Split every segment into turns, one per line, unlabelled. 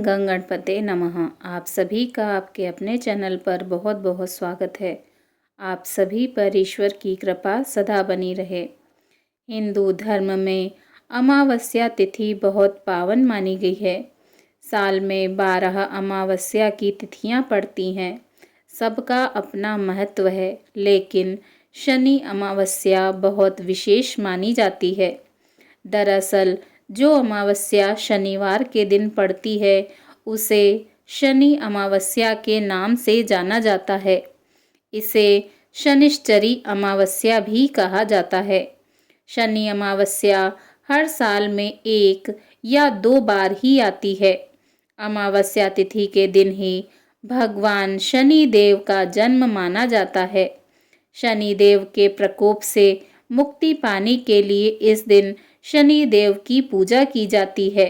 गंग गणपते नमः। आप सभी का आपके अपने चैनल पर बहुत बहुत स्वागत है। आप सभी पर ईश्वर की कृपा सदा बनी रहे। हिंदू धर्म में अमावस्या तिथि बहुत पावन मानी गई है। साल में 12 अमावस्या की तिथियां पड़ती हैं। सबका अपना महत्व है, लेकिन शनि अमावस्या बहुत विशेष मानी जाती है। दरअसल जो अमावस्या शनिवार के दिन पड़ती है उसे शनि अमावस्या के नाम से जाना जाता है। इसे शनिश्चरी अमावस्या भी कहा जाता है। शनि अमावस्या हर साल में 1 या 2 बार ही आती है। अमावस्या तिथि के दिन ही भगवान शनि देव का जन्म माना जाता है। शनि देव के प्रकोप से मुक्ति पाने के लिए इस दिन शनि देव की पूजा की जाती है।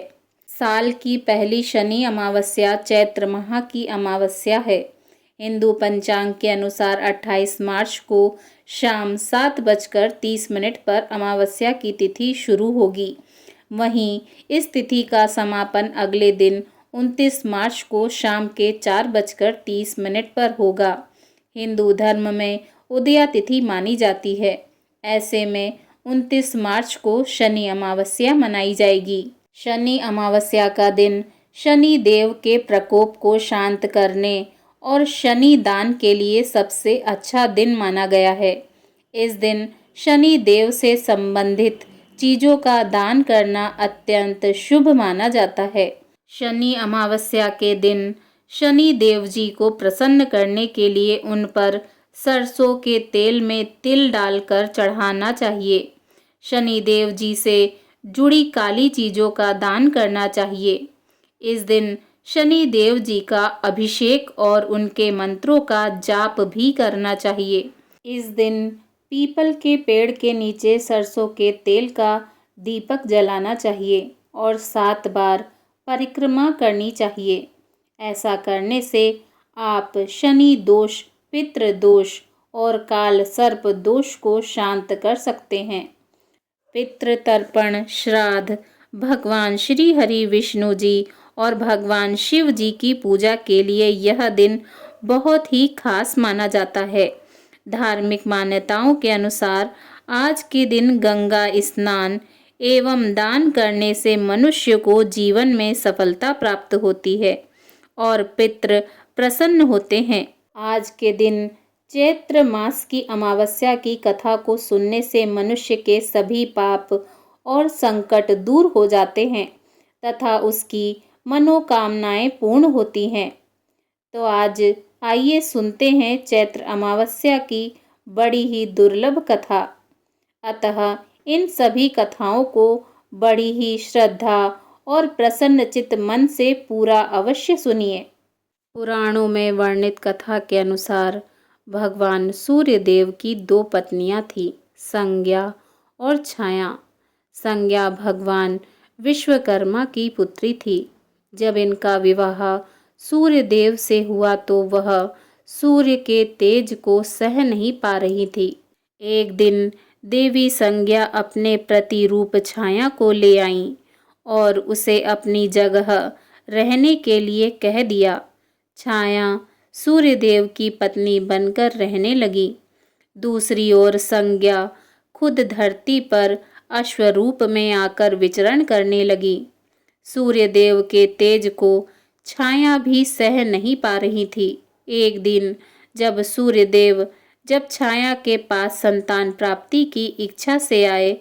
साल की पहली शनि अमावस्या चैत्र माह की अमावस्या है। हिंदू पंचांग के अनुसार 28 मार्च को शाम 7:30 पर अमावस्या की तिथि शुरू होगी। वहीं इस तिथि का समापन अगले दिन 29 मार्च को शाम के 4:30 पर होगा। हिंदू धर्म में उदया तिथि मानी जाती है। ऐसे में 29 मार्च को शनि अमावस्या मनाई जाएगी। शनि अमावस्या का दिन शनि देव के प्रकोप को शांत करने और शनि दान के लिए सबसे अच्छा दिन माना गया है। इस दिन शनि देव से संबंधित चीज़ों का दान करना अत्यंत शुभ माना जाता है। शनि अमावस्या के दिन शनि देव जी को प्रसन्न करने के लिए उन पर सरसों के तेल में तिल डालकर चढ़ाना चाहिए। शनि देव जी से जुड़ी काली चीज़ों का दान करना चाहिए। इस दिन शनि देव जी का अभिषेक और उनके मंत्रों का जाप भी करना चाहिए। इस दिन पीपल के पेड़ के नीचे सरसों के तेल का दीपक जलाना चाहिए और 7 बार परिक्रमा करनी चाहिए। ऐसा करने से आप शनि दोष, पितृ दोष और काल सर्प दोष को शांत कर सकते हैं। पितृ तर्पण, श्राद्ध, भगवान श्री हरि विष्णु जी और भगवान शिव जी की पूजा के लिए यह दिन बहुत ही खास माना जाता है। धार्मिक मान्यताओं के अनुसार आज के दिन गंगा स्नान एवं दान करने से मनुष्य को जीवन में सफलता प्राप्त होती है और पितृ प्रसन्न होते हैं। आज के दिन चैत्र मास की अमावस्या की कथा को सुनने से मनुष्य के सभी पाप और संकट दूर हो जाते हैं तथा उसकी मनोकामनाएं पूर्ण होती हैं। तो आज आइए सुनते हैं चैत्र अमावस्या की बड़ी ही दुर्लभ कथा। अतः इन सभी कथाओं को बड़ी ही श्रद्धा और प्रसन्नचित्त मन से पूरा अवश्य सुनिए। पुराणों में वर्णित कथा के अनुसार भगवान सूर्य देव की 2 पत्नियां थीं, संज्ञा और छाया। संज्ञा भगवान विश्वकर्मा की पुत्री थी। जब इनका विवाह सूर्य देव से हुआ तो वह सूर्य के तेज को सह नहीं पा रही थी। एक दिन देवी संज्ञा अपने प्रतिरूप छाया को ले आईं और उसे अपनी जगह रहने के लिए कह दिया। छाया सूर्यदेव की पत्नी बनकर रहने लगी। दूसरी ओर संज्ञा खुद धरती पर अश्वरूप में आकर विचरण करने लगी। सूर्यदेव के तेज को छाया भी सह नहीं पा रही थी। एक दिन जब छाया के पास संतान प्राप्ति की इच्छा से आए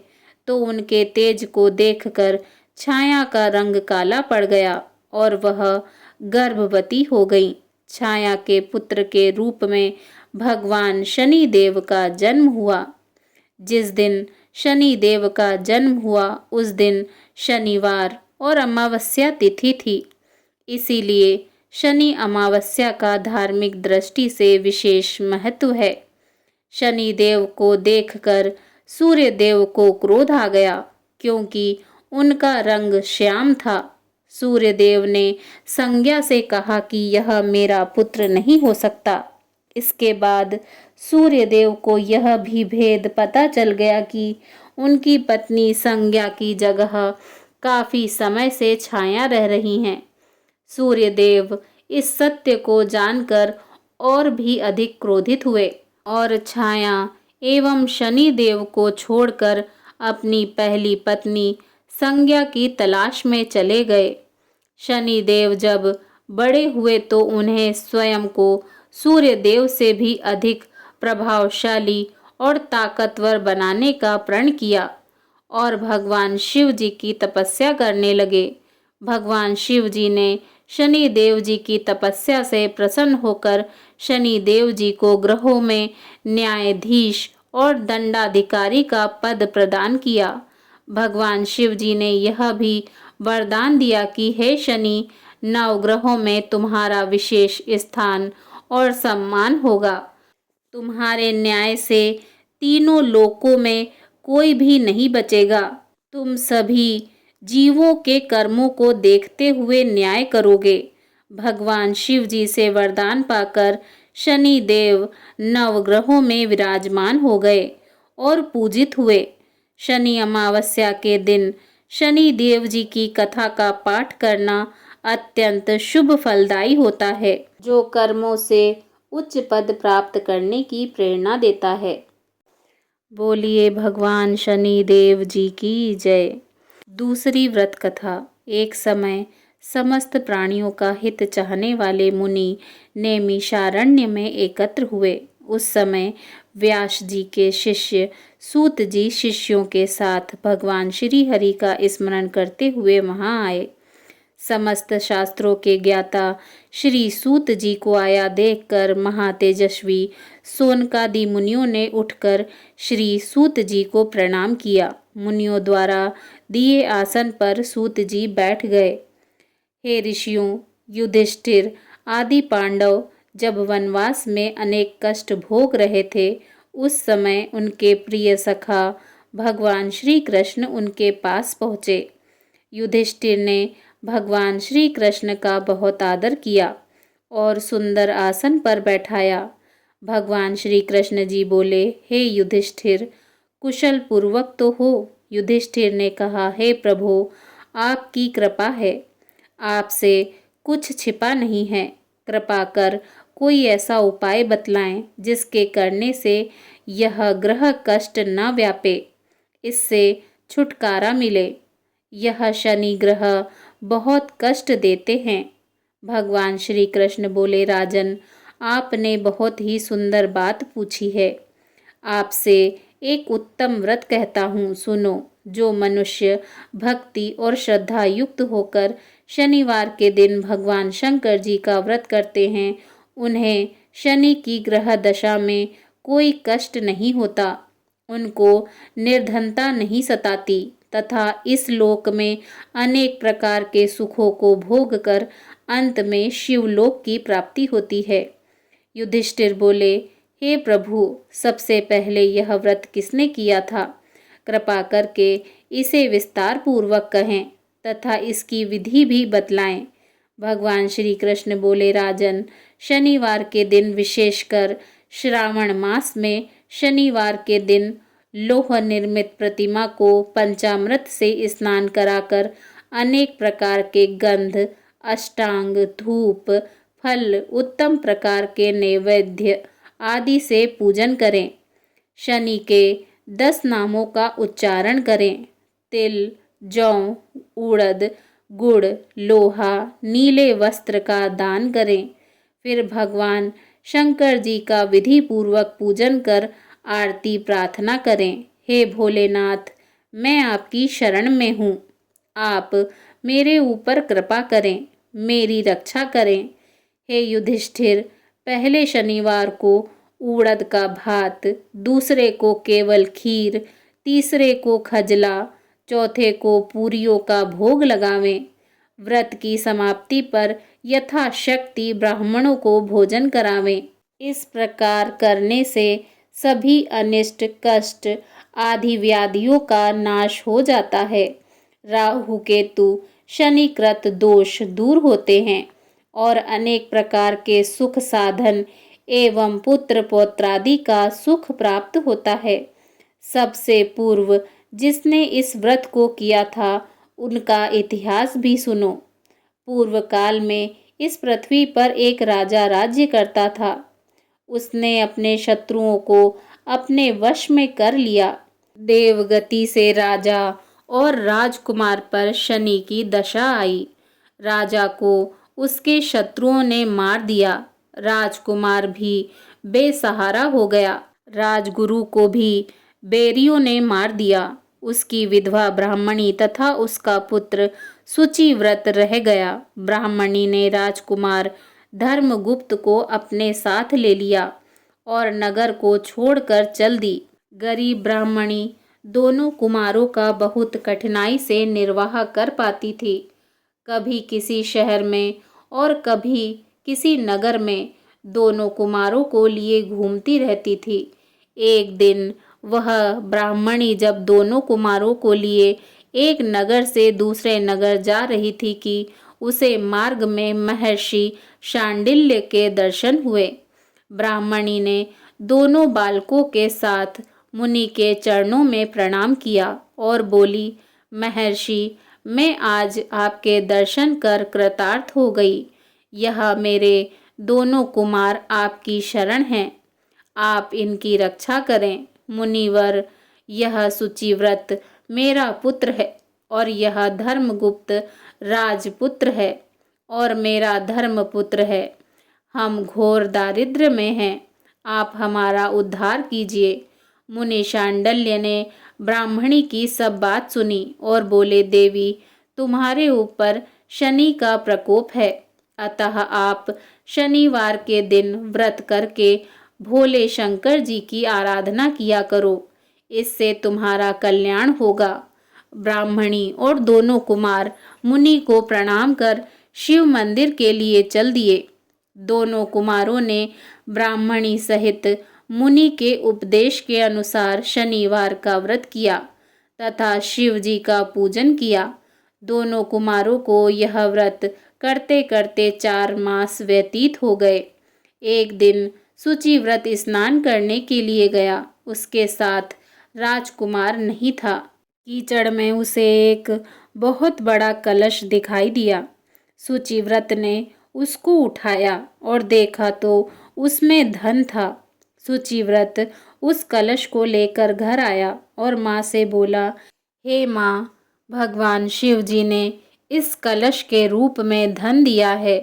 तो उनके तेज को देखकर छाया का रंग काला पड़ गया और वह गर्भवती हो गई। छाया के पुत्र के रूप में भगवान शनि देव का जन्म हुआ। जिस दिन शनि देव का जन्म हुआ उस दिन शनिवार और अमावस्या तिथि थी। इसीलिए शनि अमावस्या का धार्मिक दृष्टि से विशेष महत्व है। शनि देव को देखकर सूर्य देव को क्रोध आ गया, क्योंकि उनका रंग श्याम था। सूर्य देव ने संज्ञा से कहा कि यह मेरा पुत्र नहीं हो सकता। इसके बाद सूर्य देव को यह भी भेद पता चल गया कि उनकी पत्नी संज्ञा की जगह काफी समय से छाया रह रही हैं। सूर्यदेव इस सत्य को जानकर और भी अधिक क्रोधित हुए और छाया एवं शनिदेव को छोड़कर अपनी पहली पत्नी संज्ञा की तलाश में चले गए। शनिदेव जब बड़े हुए तो उन्हें स्वयं को सूर्यदेव से भी अधिक प्रभावशाली और ताकतवर बनाने का प्रण किया और भगवान शिव जी की तपस्या करने लगे। भगवान शिव जी ने शनिदेव जी की तपस्या से प्रसन्न होकर शनिदेव जी को ग्रहों में न्यायाधीश और दंडाधिकारी का पद प्रदान किया। भगवान शिव जी ने यह भी वरदान दिया कि हे शनि, नवग्रहों में तुम्हारा विशेष स्थान और सम्मान होगा। तुम्हारे न्याय से तीनों लोकों में कोई भी नहीं बचेगा। तुम सभी जीवों के कर्मों को देखते हुए न्याय करोगे। भगवान शिव जी से वरदान पाकर शनि देव नवग्रहों में विराजमान हो गए और पूजित हुए। शनि अमावस्या के दिन शनि देव जी की कथा का पाठ करना अत्यंत शुभ फलदायी होता है, जो कर्मों से उच्च पद प्राप्त करने की प्रेरणा देता है। बोलिए भगवान शनि देव जी की जय। दूसरी व्रत कथा। एक समय समस्त प्राणियों का हित चाहने वाले मुनि नैमिषारण्य में एकत्र हुए। उस समय व्यास जी के शिष्य सूत जी शिष्यों के साथ भगवान श्री हरि का स्मरण करते हुए वहां आए। समस्त शास्त्रों के ज्ञाता श्री सूत जी को आया देखकर महातेजस्वी सोनकादि मुनियों ने उठकर श्री सूत जी को प्रणाम किया। मुनियों द्वारा दिए आसन पर सूत जी बैठ गए। हे ऋषियों, युधिष्ठिर आदि पांडव जब वनवास में अनेक कष्ट भोग रहे थे, उस समय उनके प्रिय सखा भगवान श्री कृष्ण उनके पास पहुँचे। युधिष्ठिर ने भगवान श्री कृष्ण का बहुत आदर किया और सुंदर आसन पर बैठाया। भगवान श्री कृष्ण जी बोले, हे युधिष्ठिर, कुशल पूर्वक तो हो? युधिष्ठिर ने कहा, हे प्रभु, आपकी कृपा है, आपसे कुछ छिपा नहीं है। कृपा कर कोई ऐसा उपाय बतलाएं जिसके करने से यह ग्रह कष्ट न व्यापे, इससे छुटकारा मिले। यह शनि ग्रह बहुत कष्ट देते हैं। भगवान श्री कृष्ण बोले, राजन, आपने बहुत ही सुंदर बात पूछी है। आपसे एक उत्तम व्रत कहता हूँ, सुनो। जो मनुष्य भक्ति और श्रद्धा युक्त होकर शनिवार के दिन भगवान शंकर जी का व्रत करते हैं, उन्हें शनि की ग्रह दशा में कोई कष्ट नहीं होता, उनको निर्धनता नहीं सताती तथा इस लोक में अनेक प्रकार के सुखों को भोग कर अंत में शिवलोक की प्राप्ति होती है। युधिष्ठिर बोले, हे प्रभु, सबसे पहले यह व्रत किसने किया था? कृपा करके इसे विस्तार पूर्वक कहें तथा इसकी विधि भी बतलाएं। भगवान श्री कृष्ण बोले, राजन, शनिवार के दिन, विशेषकर श्रावण मास में शनिवार के दिन लोह निर्मित प्रतिमा को पंचामृत से स्नान कराकर अनेक प्रकार के गंध, अष्टांग, धूप, फल, उत्तम प्रकार के नैवेद्य आदि से पूजन करें। शनि के 10 नामों का उच्चारण करें। तिल, जौ, उड़द, गुड़, लोहा, नीले वस्त्र का दान करें। फिर भगवान शंकर जी का विधि पूर्वक पूजन कर आरती प्रार्थना करें। हे भोलेनाथ, मैं आपकी शरण में हूँ, आप मेरे ऊपर कृपा करें, मेरी रक्षा करें। हे युधिष्ठिर, पहले शनिवार को उड़द का भात, दूसरे को केवल खीर, तीसरे को खजला, चौथे को पूरियों का भोग लगावें। व्रत की समाप्ति पर यथाशक्ति ब्राह्मणों को भोजन करावें। इस प्रकार करने से सभी अनिष्ट, कष्ट आदि व्याधियों का नाश हो जाता है। राहु केतु शनिकृत दोष दूर होते हैं और अनेक प्रकार के सुख साधन एवं पुत्र पौत्रादि का सुख प्राप्त होता है। सबसे पूर्व जिसने इस व्रत को किया था, उनका इतिहास भी सुनो। पूर्व काल में इस पृथ्वी पर एक राजा राज्य करता था। उसने अपने शत्रुओं को अपने वश में कर लिया। देवगति से राजा और राजकुमार पर शनि की दशा आई। राजा को उसके शत्रुओं ने मार दिया। राजकुमार भी बेसहारा हो गया। राजगुरु को भी बैरियों ने मार दिया। उसकी विधवा ब्राह्मणी तथा उसका पुत्र शुचिव्रत रह गया। ब्राह्मणी ने राजकुमार धर्मगुप्त को अपने साथ ले लिया और नगर को छोड़कर चल दी। गरीब ब्राह्मणी दोनों कुमारों का बहुत कठिनाई से निर्वाह कर पाती थी। कभी किसी शहर में और कभी किसी नगर में दोनों कुमारों को लिए घूमती रहती थी। एक दिन वह ब्राह्मणी जब दोनों कुमारों को लिए एक नगर से दूसरे नगर जा रही थी कि उसे मार्ग में महर्षि शांडिल्य के दर्शन हुए। ब्राह्मणी ने दोनों बालकों के साथ मुनि के चरणों में प्रणाम किया और बोली, महर्षि, मैं आज आपके दर्शन कर कृतार्थ हो गई। यह मेरे दोनों कुमार आपकी शरण हैं, आप इनकी रक्षा करें। मुनिवर, यह शुचिव्रत मेरा पुत्र है और यह धर्मगुप्त राजपुत्र है और मेरा धर्मपुत्र है। हम घोर दारिद्र्य में हैं, आप हमारा उद्धार कीजिए। मुनि शांडिल्य ने ब्राह्मणी की सब बात सुनी और बोले, देवी, तुम्हारे ऊपर शनि का प्रकोप है, अतः आप शनिवार के दिन व्रत करके भोले शंकर जी की आराधना किया करो, इससे तुम्हारा कल्याण होगा। ब्राह्मणी और दोनों कुमार मुनि को प्रणाम कर शिव मंदिर के लिए चल दिए। दोनों कुमारों ने ब्राह्मणी सहित मुनि के उपदेश के अनुसार शनिवार का व्रत किया तथा शिव जी का पूजन किया। दोनों कुमारों को यह व्रत करते करते 4 मास व्यतीत हो गए। एक दिन शुचिव्रत स्नान करने के लिए गया। उसके साथ राजकुमार नहीं था। कीचड़ में उसे एक बहुत बड़ा कलश दिखाई दिया। शुचिव्रत ने उसको उठाया और देखा तो उसमें धन था। शुचिव्रत उस कलश को लेकर घर आया और माँ से बोला, हे माँ, भगवान शिव जी ने इस कलश के रूप में धन दिया है।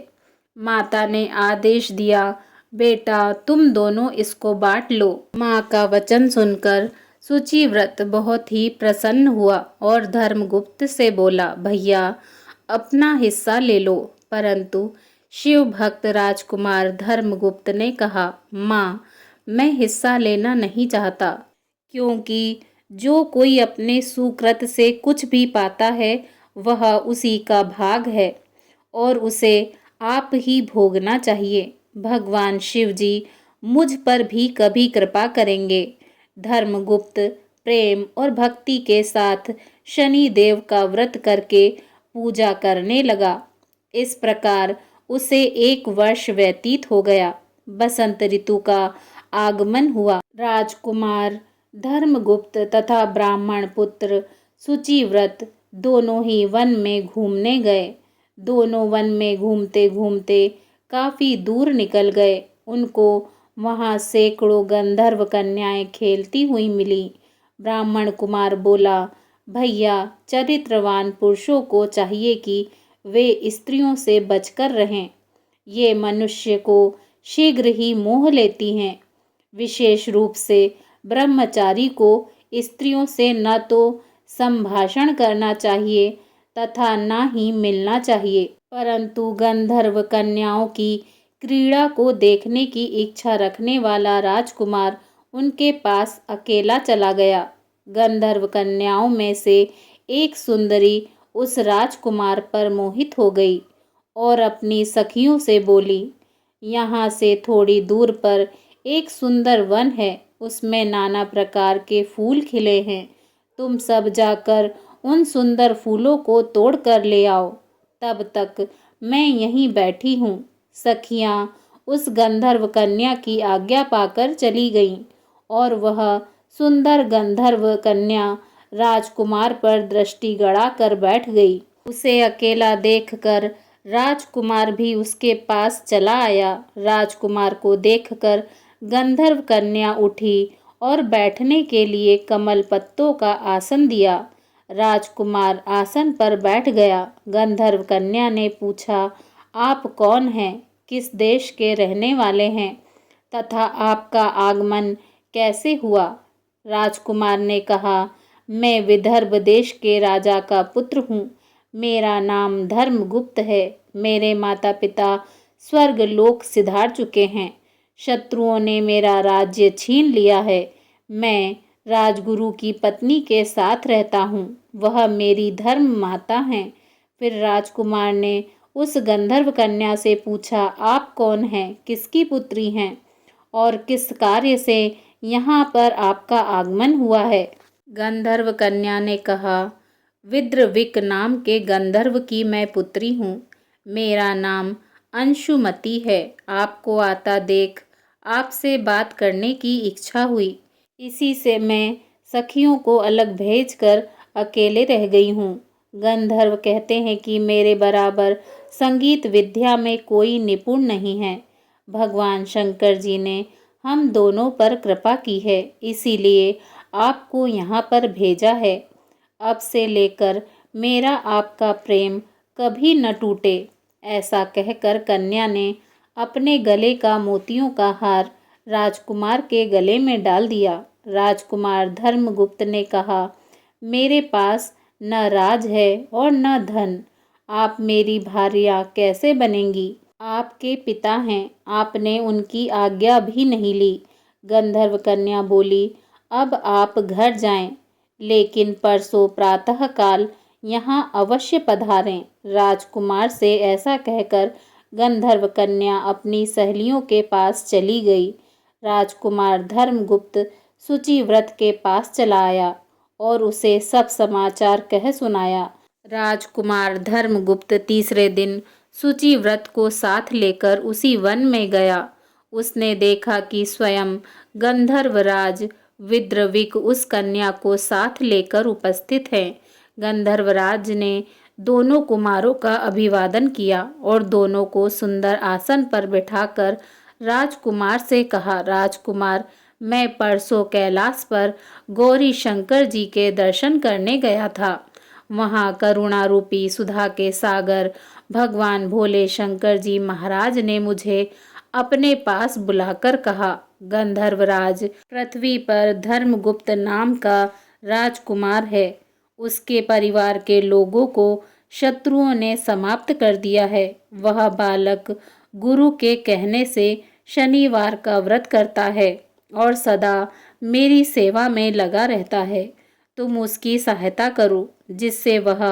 माता ने आदेश दिया, बेटा, तुम दोनों इसको बांट लो। माँ का वचन सुनकर शुचिव्रत बहुत ही प्रसन्न हुआ और धर्मगुप्त से बोला, भैया, अपना हिस्सा ले लो। परंतु शिव भक्त राजकुमार धर्मगुप्त ने कहा, माँ, मैं हिस्सा लेना नहीं चाहता, क्योंकि जो कोई अपने सुकृत से कुछ भी पाता है वह उसी का भाग है और उसे आप ही भोगना चाहिए। भगवान शिव जी मुझ पर भी कभी कृपा करेंगे। धर्मगुप्त प्रेम और भक्ति के साथ शनि देव का व्रत करके पूजा करने लगा। इस प्रकार उसे 1 वर्ष व्यतीत हो गया। बसंत ऋतु का आगमन हुआ। राजकुमार धर्मगुप्त तथा ब्राह्मण पुत्र शुचिव्रत दोनों ही वन में घूमने गए। दोनों वन में घूमते घूमते काफी दूर निकल गए। उनको वहां सैकड़ों गंधर्व कन्याएं खेलती हुई मिली। ब्राह्मण कुमार बोला, भैया, चरित्रवान पुरुषों को चाहिए कि वे स्त्रियों से बचकर रहें। ये मनुष्य को शीघ्र ही मोह लेती हैं। विशेष रूप से ब्रह्मचारी को स्त्रियों से न तो संभाषण करना चाहिए तथा न ही मिलना चाहिए। परंतु गंधर्व कन्याओं की क्रीड़ा को देखने की इच्छा रखने वाला राजकुमार उनके पास अकेला चला गया। गंधर्व कन्याओं में से एक सुंदरी उस राजकुमार पर मोहित हो गई और अपनी सखियों से बोली, यहाँ से थोड़ी दूर पर एक सुंदर वन है, उसमें नाना प्रकार के फूल खिले हैं। तुम सब जाकर उन सुंदर फूलों को तोड़ कर ले आओ, तब तक मैं यहीं बैठी हूँ। सखियाँ उस गंधर्व कन्या की आज्ञा पाकर चली गईं और वह सुंदर गंधर्व कन्या राजकुमार पर दृष्टि गड़ा कर बैठ गई। उसे अकेला देखकर राजकुमार भी उसके पास चला आया। राजकुमार को देखकर गंधर्व कन्या उठी और बैठने के लिए कमल पत्तों का आसन दिया। राजकुमार आसन पर बैठ गया। गंधर्व कन्या ने पूछा, आप कौन हैं? किस देश के रहने वाले हैं तथा आपका आगमन कैसे हुआ? राजकुमार ने कहा, मैं विदर्भ देश के राजा का पुत्र हूँ। मेरा नाम धर्मगुप्त है। मेरे माता पिता स्वर्ग लोक सिधार चुके हैं। शत्रुओं ने मेरा राज्य छीन लिया है। मैं राजगुरु की पत्नी के साथ रहता हूँ। वह मेरी धर्म माता हैं। फिर राजकुमार ने उस गंधर्व कन्या से पूछा, आप कौन हैं? किसकी पुत्री हैं? और किस कार्य से यहाँ पर आपका आगमन हुआ है? गंधर्व कन्या ने कहा, विद्रविक नाम के गंधर्व की मैं पुत्री हूँ। मेरा नाम अंशुमति है। आपको आता देख आपसे बात करने की इच्छा हुई। इसी से मैं सखियों को अलग भेजकर अकेले रह गई हूँ। गंधर्व कहते हैं कि मेरे बराबर संगीत विद्या में कोई निपुण नहीं है। भगवान शंकर जी ने हम दोनों पर कृपा की है, इसीलिए आपको यहाँ पर भेजा है। अब से लेकर मेरा आपका प्रेम कभी न टूटे। ऐसा कहकर कन्या ने अपने गले का मोतियों का हार राजकुमार के गले में डाल दिया। राजकुमार धर्मगुप्त ने कहा, मेरे पास न राज है और न धन। आप मेरी भार्या कैसे बनेंगी? आपके पिता हैं, आपने उनकी आज्ञा भी नहीं ली। गंधर्व कन्या बोली, अब आप घर जाएं, लेकिन परसों प्रातःकाल यहाँ अवश्य पधारें। राजकुमार से ऐसा कहकर गंधर्व कन्या अपनी सहेलियों के पास चली गई। राजकुमार धर्मगुप्त शुचिव्रत के पास चला आया और उसे सब समाचार कह सुनाया। राजकुमार धर्मगुप्त तीसरे दिन शुचिव्रत को साथ लेकर उसी वन में गया। उसने देखा कि स्वयं गंधर्वराज विद्रविक उस कन्या को साथ लेकर उपस्थित हैं। गंधर्वराज ने दोनों कुमारों का अभिवादन किया और दोनों को सुंदर आसन पर बिठाकर राजकुमार से कहा, राजकुमार, मैं परसों कैलाश पर गौरी शंकर जी के दर्शन करने गया था। वहाँ करुणा रूपी सुधा के सागर भगवान भोले शंकर जी महाराज ने मुझे अपने पास बुलाकर कहा, गंधर्वराज पृथ्वी पर धर्मगुप्त नाम का राजकुमार है। उसके परिवार के लोगों को शत्रुओं ने समाप्त कर दिया है। वह बालक गुरु के कहने से शनिवार का व्रत करता है और सदा मेरी सेवा में लगा रहता है। तुम उसकी सहायता करो, जिससे वह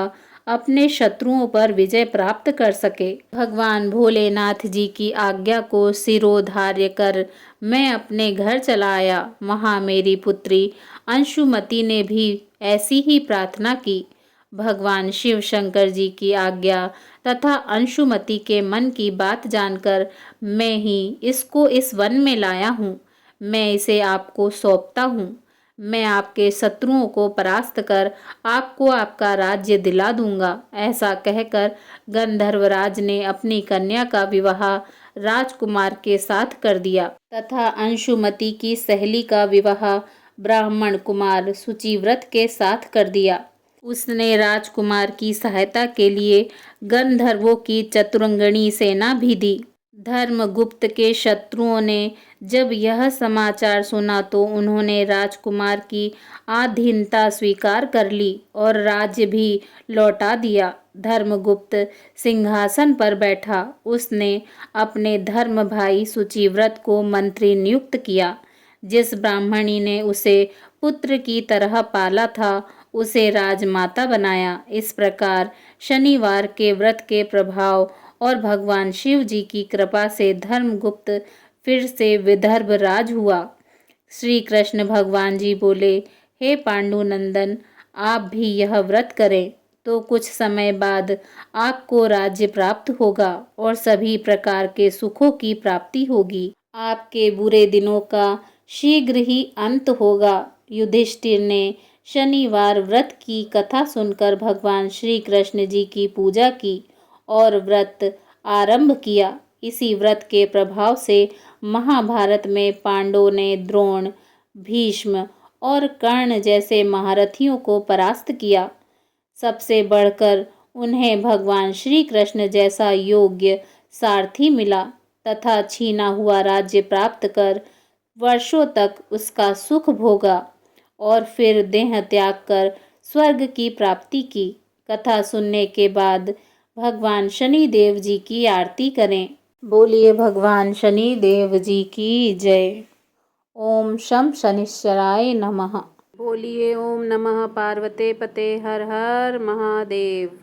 अपने शत्रुओं पर विजय प्राप्त कर सके। भगवान भोलेनाथ जी की आज्ञा को शिरोधार्य कर मैं अपने घर चला आया। वहाँ मेरी पुत्री अंशुमति ने भी ऐसी ही प्रार्थना की। भगवान शिव शंकर जी की आज्ञा तथा अंशुमति के मन की बात जानकर मैं ही इसको इस वन में लाया हूँ। मैं इसे आपको सौंपता हूँ। मैं आपके शत्रुओं को परास्त कर आपको आपका राज्य दिला दूंगा। ऐसा कहकर गंधर्वराज ने अपनी कन्या का विवाह राजकुमार के साथ कर दिया तथा अंशुमति की सहेली का विवाह ब्राह्मण कुमार शुचिव्रत के साथ कर दिया। उसने राजकुमार की सहायता के लिए गंधर्वों की चतुरंगणी सेना भी दी। धर्मगुप्त के शत्रुओं ने जब यह समाचार सुना तो उन्होंने राजकुमार की अधीनता स्वीकार कर ली और राज्य भी लौटा दिया। धर्मगुप्त सिंहासन पर बैठा। उसने अपने धर्म भाई शुचिव्रत को मंत्री नियुक्त किया। जिस ब्राह्मणी ने उसे पुत्र की तरह पाला था, उसे राजमाता बनाया। इस प्रकार शनिवार के व्रत के प्रभाव और भगवान शिव जी की कृपा से धर्मगुप्त फिर से विदर्भ राज हुआ। श्री कृष्ण भगवान जी बोले, हे पांडुनंदन, आप भी यह व्रत करें तो कुछ समय बाद आपको राज्य प्राप्त होगा और सभी प्रकार के सुखों की प्राप्ति होगी। आपके बुरे दिनों का शीघ्र ही अंत होगा। युधिष्ठिर ने शनिवार व्रत की कथा सुनकर भगवान श्री कृष्ण जी की पूजा की और व्रत आरंभ किया। इसी व्रत के प्रभाव से महाभारत में पांडवों ने द्रोण, भीष्म और कर्ण जैसे महारथियों को परास्त किया। सबसे बढ़कर उन्हें भगवान श्री कृष्ण जैसा योग्य सारथी मिला तथा छीना हुआ राज्य प्राप्त कर वर्षों तक उसका सुख भोगा और फिर देह त्याग कर स्वर्ग की प्राप्ति की। कथा सुनने के बाद भगवान शनि देव जी की आरती करें। बोलिए भगवान शनि देव जी की जय। ओम शं शनिश्चराय नमः। बोलिए ओम नमः पार्वते पते हर हर महादेव।